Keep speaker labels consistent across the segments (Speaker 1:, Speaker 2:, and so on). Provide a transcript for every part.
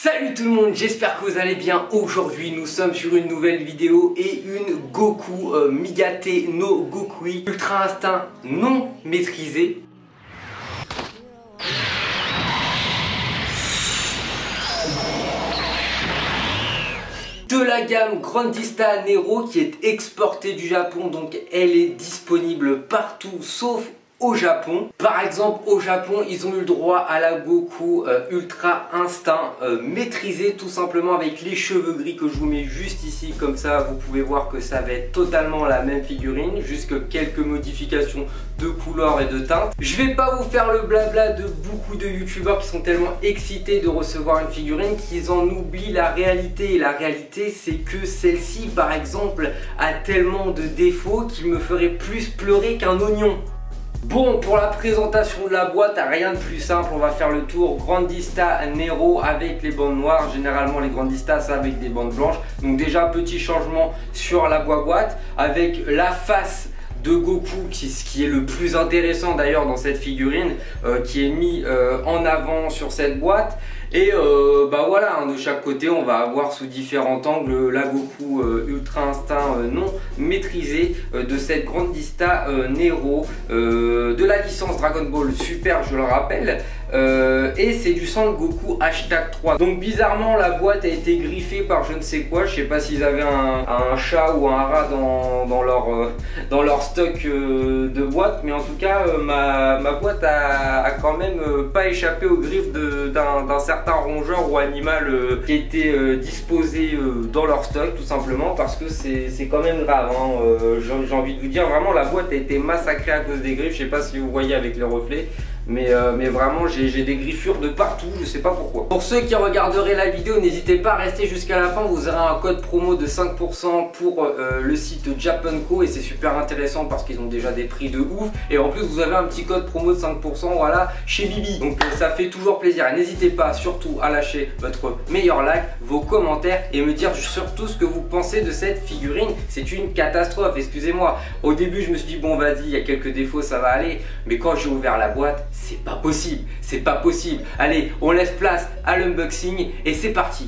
Speaker 1: Salut tout le monde, j'espère que vous allez bien. Aujourd'hui nous sommes sur une nouvelle vidéo et une Goku Migate no Gokui Ultra Instinct non maîtrisé. De la gamme Grandista Nero qui est exportée du Japon, donc elle est disponible partout sauf au Japon. Par exemple au Japon ils ont eu le droit à la Goku Ultra Instinct maîtrisée, tout simplement avec les cheveux gris que je vous mets juste ici, comme ça vous pouvez voir que ça va être totalement la même figurine, juste quelques modifications de couleurs et de teintes. Je vais pas vous faire le blabla de beaucoup de youtubeurs qui sont tellement excités de recevoir une figurine qu'ils en oublient la réalité. Et la réalité c'est que celle-ci par exemple a tellement de défauts qu'il me ferait plus pleurer qu'un oignon. Bon, pour la présentation de la boîte, rien de plus simple, on va faire le tour. Grandista Nero avec les bandes noires. Généralement les Grandista c'est avec des bandes blanches. Donc déjà petit changement sur la boîte avec la face de Goku, ce qui est le plus intéressant d'ailleurs dans cette figurine, qui est mis en avant sur cette boîte. Et bah voilà, de chaque côté on va avoir sous différents angles la Goku Ultra Instinct non maîtrisée de cette Grandista Nero de la licence Dragon Ball Super, je le rappelle. Et c'est du sang de Goku #3. Donc bizarrement la boîte a été griffée par je ne sais quoi. Je sais pas s'ils avaient un chat ou un rat dans leur stock de boîte, mais en tout cas ma boîte a quand même pas échappé aux griffes d'un certain rongeur ou animal qui était disposé dans leur stock, tout simplement parce que c'est quand même grave, hein. J'ai envie de vous dire, vraiment la boîte a été massacrée à cause des griffes. Je sais pas si vous voyez avec les reflets, mais vraiment j'ai des griffures de partout, je sais pas pourquoi. Pour ceux qui regarderaient la vidéo, n'hésitez pas à rester jusqu'à la fin, vous aurez un code promo de 5% pour le site Japanco, et c'est super intéressant parce qu'ils ont déjà des prix de ouf, et en plus vous avez un petit code promo de 5%, voilà, chez Bibi, donc ça fait toujours plaisir. Et n'hésitez pas surtout à lâcher votre meilleur like, vos commentaires, et me dire surtout ce que vous pensez de cette figurine. C'est une catastrophe, excusez-moi. Au début je me suis dit bon vas-y, il y a quelques défauts, ça va aller, mais quand j'ai ouvert la boîte, c'est pas possible, c'est pas possible. Allez, on laisse place à l'unboxing et c'est parti.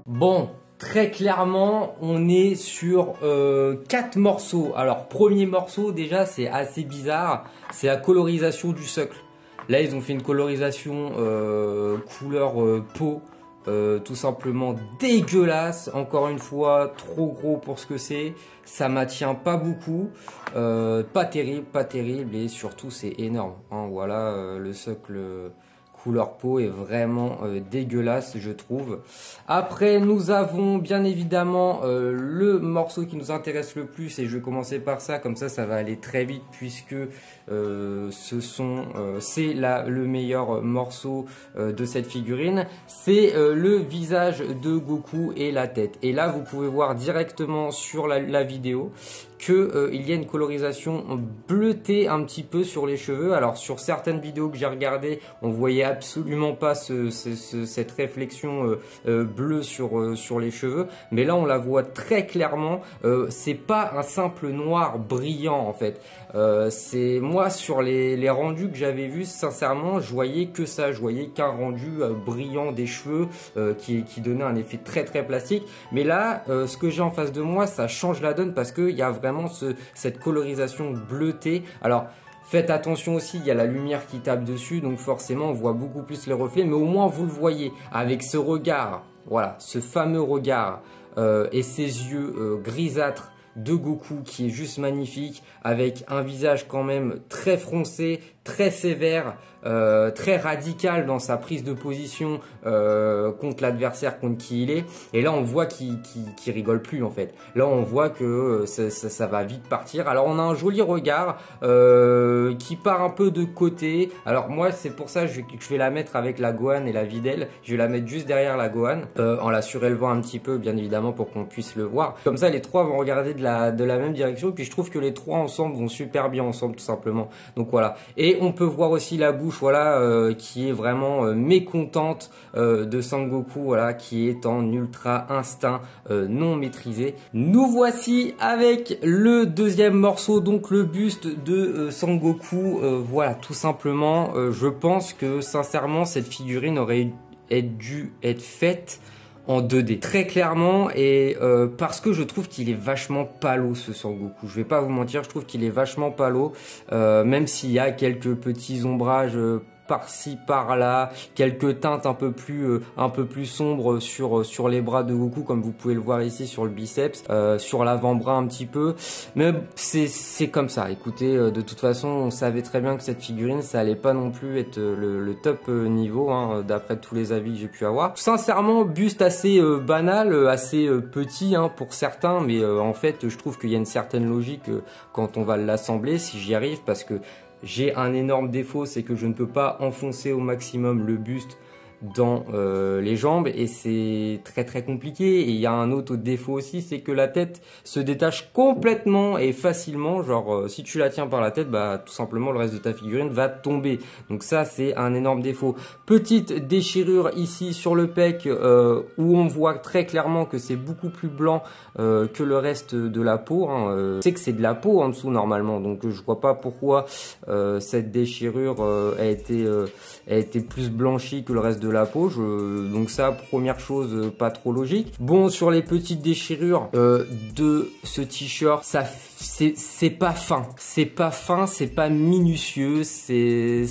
Speaker 1: Bon, très clairement, on est sur 4 morceaux. Alors, premier morceau, déjà, c'est assez bizarre. C'est la colorisation du socle. Là, ils ont fait une colorisation couleur peau. Tout simplement dégueulasse, encore une fois trop gros pour ce que c'est, ça m'attient pas beaucoup, pas terrible, et surtout c'est énorme, hein. Voilà, le socle couleur peau est vraiment dégueulasse, je trouve. Après nous avons bien évidemment le morceau qui nous intéresse le plus, et je vais commencer par ça, comme ça va aller très vite puisque c'est le meilleur morceau de cette figurine. C'est le visage de Goku et la tête, et là vous pouvez voir directement sur la vidéo que il y a une colorisation bleutée un petit peu sur les cheveux. Alors sur certaines vidéos que j'ai regardées, on voyait absolument pas cette réflexion bleue sur les cheveux, mais là on la voit très clairement. C'est pas un simple noir brillant en fait. C'est moi sur les rendus que j'avais vus, sincèrement je voyais que ça, je voyais qu'un rendu brillant des cheveux qui donnait un effet très plastique. Mais là ce que j'ai en face de moi, ça change la donne parce qu'il y a vraiment cette colorisation bleutée. Alors faites attention aussi, il y a la lumière qui tape dessus, donc forcément on voit beaucoup plus les reflets, mais au moins vous le voyez avec ce regard, voilà, ce fameux regard et ces yeux grisâtres de Goku qui est juste magnifique, avec un visage quand même très froncé, très sévère, très radical dans sa prise de position contre l'adversaire contre qui il est. Et là on voit qu'il rigole plus en fait. Là on voit que ça va vite partir. Alors on a un joli regard qui part un peu de côté. Alors moi c'est pour ça que je vais la mettre avec la Gohan et la Videl. Je vais la mettre juste derrière la Gohan en la surélevant un petit peu bien évidemment pour qu'on puisse le voir. Comme ça les trois vont regarder de la même direction. Et puis je trouve que les trois ensemble vont super bien ensemble tout simplement. Donc voilà. Et Et on peut voir aussi la bouche, voilà, qui est vraiment mécontente de Sangoku, voilà, qui est en ultra instinct non maîtrisé. Nous voici avec le deuxième morceau, donc le buste de Sangoku. Voilà, tout simplement, je pense que sincèrement cette figurine aurait dû être faite en 2D très clairement, et parce que je trouve qu'il est vachement palo ce Sangoku, je vais pas vous mentir, je trouve qu'il est vachement palo, même s'il y a quelques petits ombrages par-ci par-là, quelques teintes un peu plus sombres sur les bras de Goku, comme vous pouvez le voir ici sur le biceps, sur l'avant-bras un petit peu, mais c'est comme ça. Écoutez, de toute façon on savait très bien que cette figurine ça allait pas non plus être le top niveau, hein, d'après tous les avis que j'ai pu avoir. Sincèrement, buste assez banal, assez petit, hein, pour certains, mais en fait je trouve qu'il y a une certaine logique quand on va l'assembler, si j'y arrive, parce que j'ai un énorme défaut, c'est que je ne peux pas enfoncer au maximum le buste dans les jambes, et c'est très compliqué. Et il y a un autre défaut aussi, c'est que la tête se détache complètement et facilement, genre si tu la tiens par la tête, bah tout simplement le reste de ta figurine va tomber. Donc ça c'est un énorme défaut. Petite déchirure ici sur le pec, où on voit très clairement que c'est beaucoup plus blanc que le reste de la peau, hein. C'est que c'est de la peau en dessous normalement, donc je vois pas pourquoi cette déchirure a été plus blanchie que le reste de la peau. Donc ça, première chose pas trop logique. Bon, sur les petites déchirures de ce t-shirt, ça c'est pas fin, c'est pas minutieux, c'est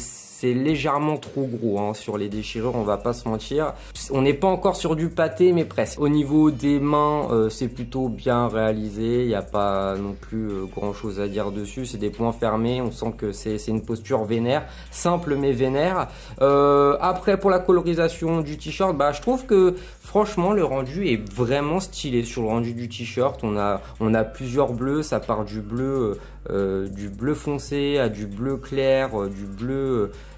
Speaker 1: légèrement trop gros, hein, sur les déchirures, on va pas se mentir. On n'est pas encore sur du pâté, mais presque. Au niveau des mains, c'est plutôt bien réalisé, il n'y a pas non plus grand chose à dire dessus, c'est des poings fermés, on sent que c'est une posture vénère, simple mais vénère. Après, pour la colorisation du t-shirt, bah je trouve que franchement le rendu est vraiment stylé. Sur le rendu du t-shirt, on a plusieurs bleus, ça part du bleu foncé à du bleu clair,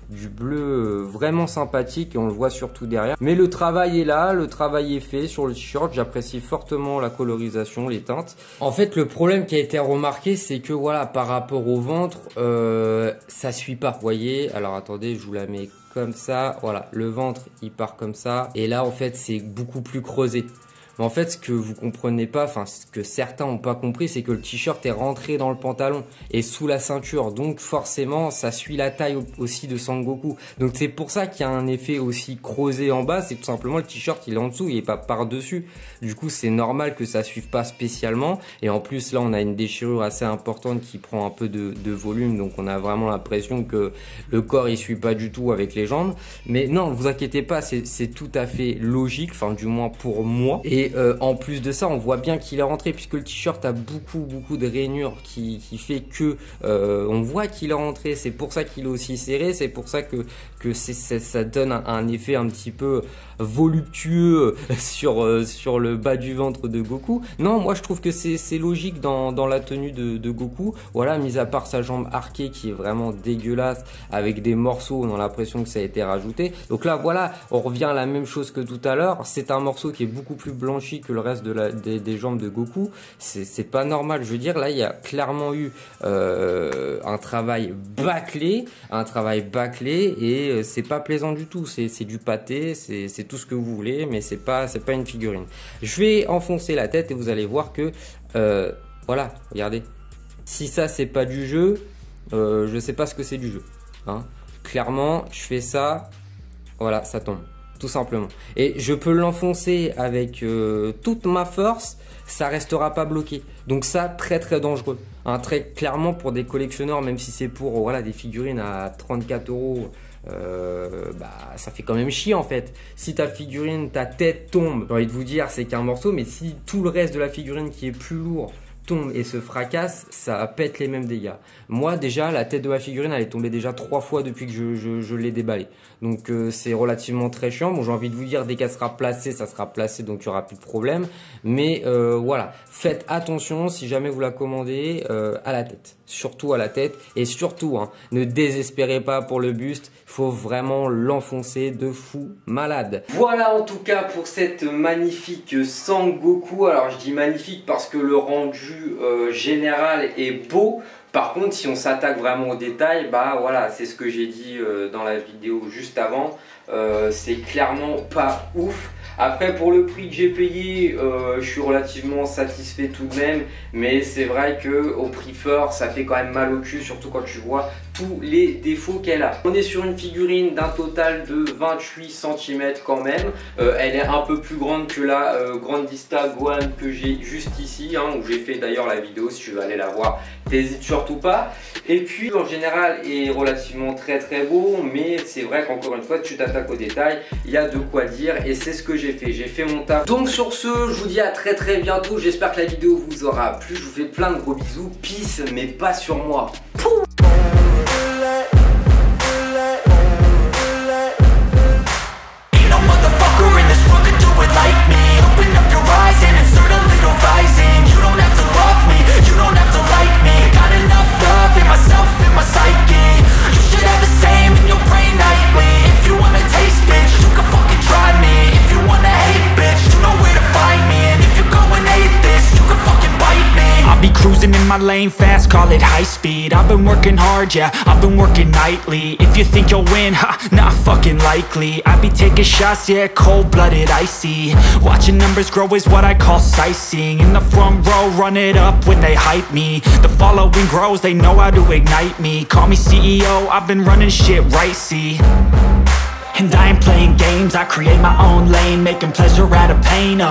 Speaker 1: du bleu vraiment sympathique, et on le voit surtout derrière. Mais le travail est là, le travail est fait sur le t-shirt. J'apprécie fortement la colorisation, les teintes. En fait, le problème qui a été remarqué, c'est que voilà, par rapport au ventre, ça suit pas. Vous voyez, alors attendez, je vous la mets comme ça. Voilà, le ventre il part comme ça, et là en fait c'est beaucoup plus creusé. Mais en fait, ce que vous comprenez pas, enfin ce que certains n'ont pas compris, c'est que le t-shirt est rentré dans le pantalon et sous la ceinture, donc forcément ça suit la taille aussi de Sangoku. Donc c'est pour ça qu'il y a un effet aussi creusé en bas, c'est tout simplement le t-shirt il est en dessous, il est pas par dessus. Du coup c'est normal que ça suive pas spécialement, et en plus là on a une déchirure assez importante qui prend un peu de volume, donc on a vraiment l'impression que le corps il suit pas du tout avec les jambes. Mais non, vous inquiétez pas, c'est tout à fait logique, enfin du moins pour moi. Et en plus de ça, on voit bien qu'il est rentré, puisque le t-shirt a beaucoup de rainures qui fait que on voit qu'il est rentré. C'est pour ça qu'il est aussi serré, c'est pour ça que ça donne un effet un petit peu voluptueux sur le bas du ventre de Goku. Non, moi je trouve que c'est logique dans la tenue de Goku. Voilà, mis à part sa jambe arquée qui est vraiment dégueulasse avec des morceaux, on a l'impression que ça a été rajouté. Donc là voilà, on revient à la même chose que tout à l'heure. C'est un morceau qui est beaucoup plus blanchi que le reste des jambes de Goku. C'est pas normal, je veux dire, là il y a clairement eu un travail bâclé, et c'est pas plaisant du tout. C'est du pâté, c'est tout ce que vous voulez, mais c'est pas une figurine. Je vais enfoncer la tête et vous allez voir que voilà, regardez, si ça c'est pas du jeu, je sais pas ce que c'est du jeu, hein. Clairement je fais ça, voilà, ça tombe tout simplement, et je peux l'enfoncer avec toute ma force, ça restera pas bloqué. Donc ça, très dangereux, hein, très clairement pour des collectionneurs, même si c'est pour voilà des figurines à 34 €. Bah ça fait quand même chier en fait. Si ta figurine, ta tête tombe, j'ai envie de vous dire c'est qu'un morceau, mais si tout le reste de la figurine qui est plus lourd tombe et se fracasse, ça pète les mêmes dégâts. Moi déjà, la tête de ma figurine elle est tombée déjà 3 fois depuis que je l'ai déballée. Donc c'est relativement très chiant. Bon, j'ai envie de vous dire, dès qu'elle sera placée, ça sera placé, donc il n'y aura plus de problème. Mais voilà, faites attention si jamais vous la commandez à la tête. Surtout à la tête, et surtout hein, ne désespérez pas pour le buste, il faut vraiment l'enfoncer de fou malade. Voilà en tout cas pour cette magnifique Sangoku. Alors je dis magnifique parce que le rendu général est beau. Par contre, si on s'attaque vraiment au détail, bah voilà, c'est ce que j'ai dit dans la vidéo juste avant, c'est clairement pas ouf. Après, pour le prix que j'ai payé, je suis relativement satisfait tout de même, mais c'est vrai que au prix fort, ça fait quand même mal au cul, surtout quand tu vois tous les défauts qu'elle a. On est sur une figurine d'un total de 28 cm quand même. Elle est un peu plus grande que la Grandista Gohan que j'ai juste ici, hein, où j'ai fait d'ailleurs la vidéo. Si tu veux aller la voir, t'hésites surtout pas. Et puis en général, est relativement très beau, mais c'est vrai qu'encore une fois, tu t'attaques au détail, il y a de quoi dire, et c'est ce que j'ai fait. J'ai fait mon taf. Donc sur ce, je vous dis à très bientôt. J'espère que la vidéo vous aura plu. Je vous fais plein de gros bisous. Peace, mais pas sur moi. Pouh.
Speaker 2: In my lane fast, call it high speed. I've been working hard, yeah, I've been working nightly. If you think you'll win, ha, not fucking likely. I be taking shots, yeah, cold-blooded, icy. Watching numbers grow is what I call sightseeing. In the front row, run it up when they hype me. The following grows, they know how to ignite me. Call me CEO, I've been running shit right, see. And I ain't playing games, I create my own lane, making pleasure out of pain,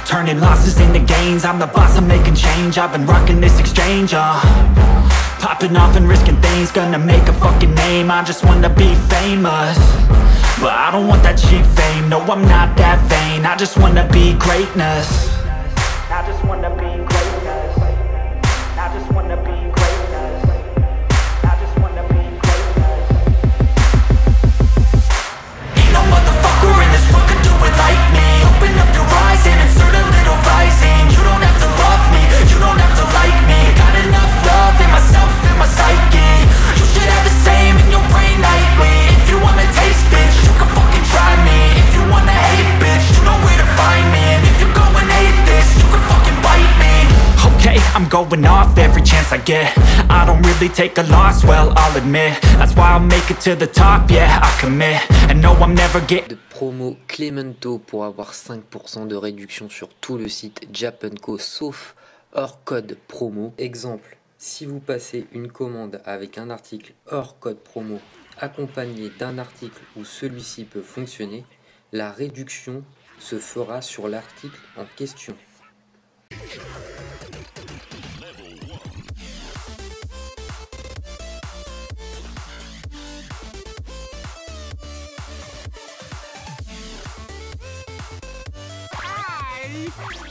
Speaker 2: turning losses into gains, I'm the boss, I'm making change. I've been rocking this exchange, popping off and risking things, gonna make a fucking name. I just wanna be famous, but I don't want that cheap fame. No, I'm not that vain, I just wanna be greatness. I just wanna be greatness. I just wanna be greatness. I just wanna be greatness. Ain't no motherfucker in this world could do it like me. Open up your eyes and insert a little rising. You don't have to love me, you don't have to like me. Got enough love in myself, in my psyche. You should have the same in your brain nightly. If you wanna taste, bitch, you can fucking try me. If you wanna hate, bitch, you know where to find me. And if you go and hate this, you can fucking bite me. Okay, I'm going off every chance I get. I don't really take a loss, well, I'll admit. That's why I'll make it to the top, yeah, I commit. And no, I'm never getting
Speaker 1: de promo Clemento pour avoir 5% de réduction sur tout le site Japanco sauf hors code promo. Exemple, si vous passez une commande avec un article hors code promo accompagné d'un article où celui-ci peut fonctionner, la réduction se fera sur l'article en question.
Speaker 3: Bye.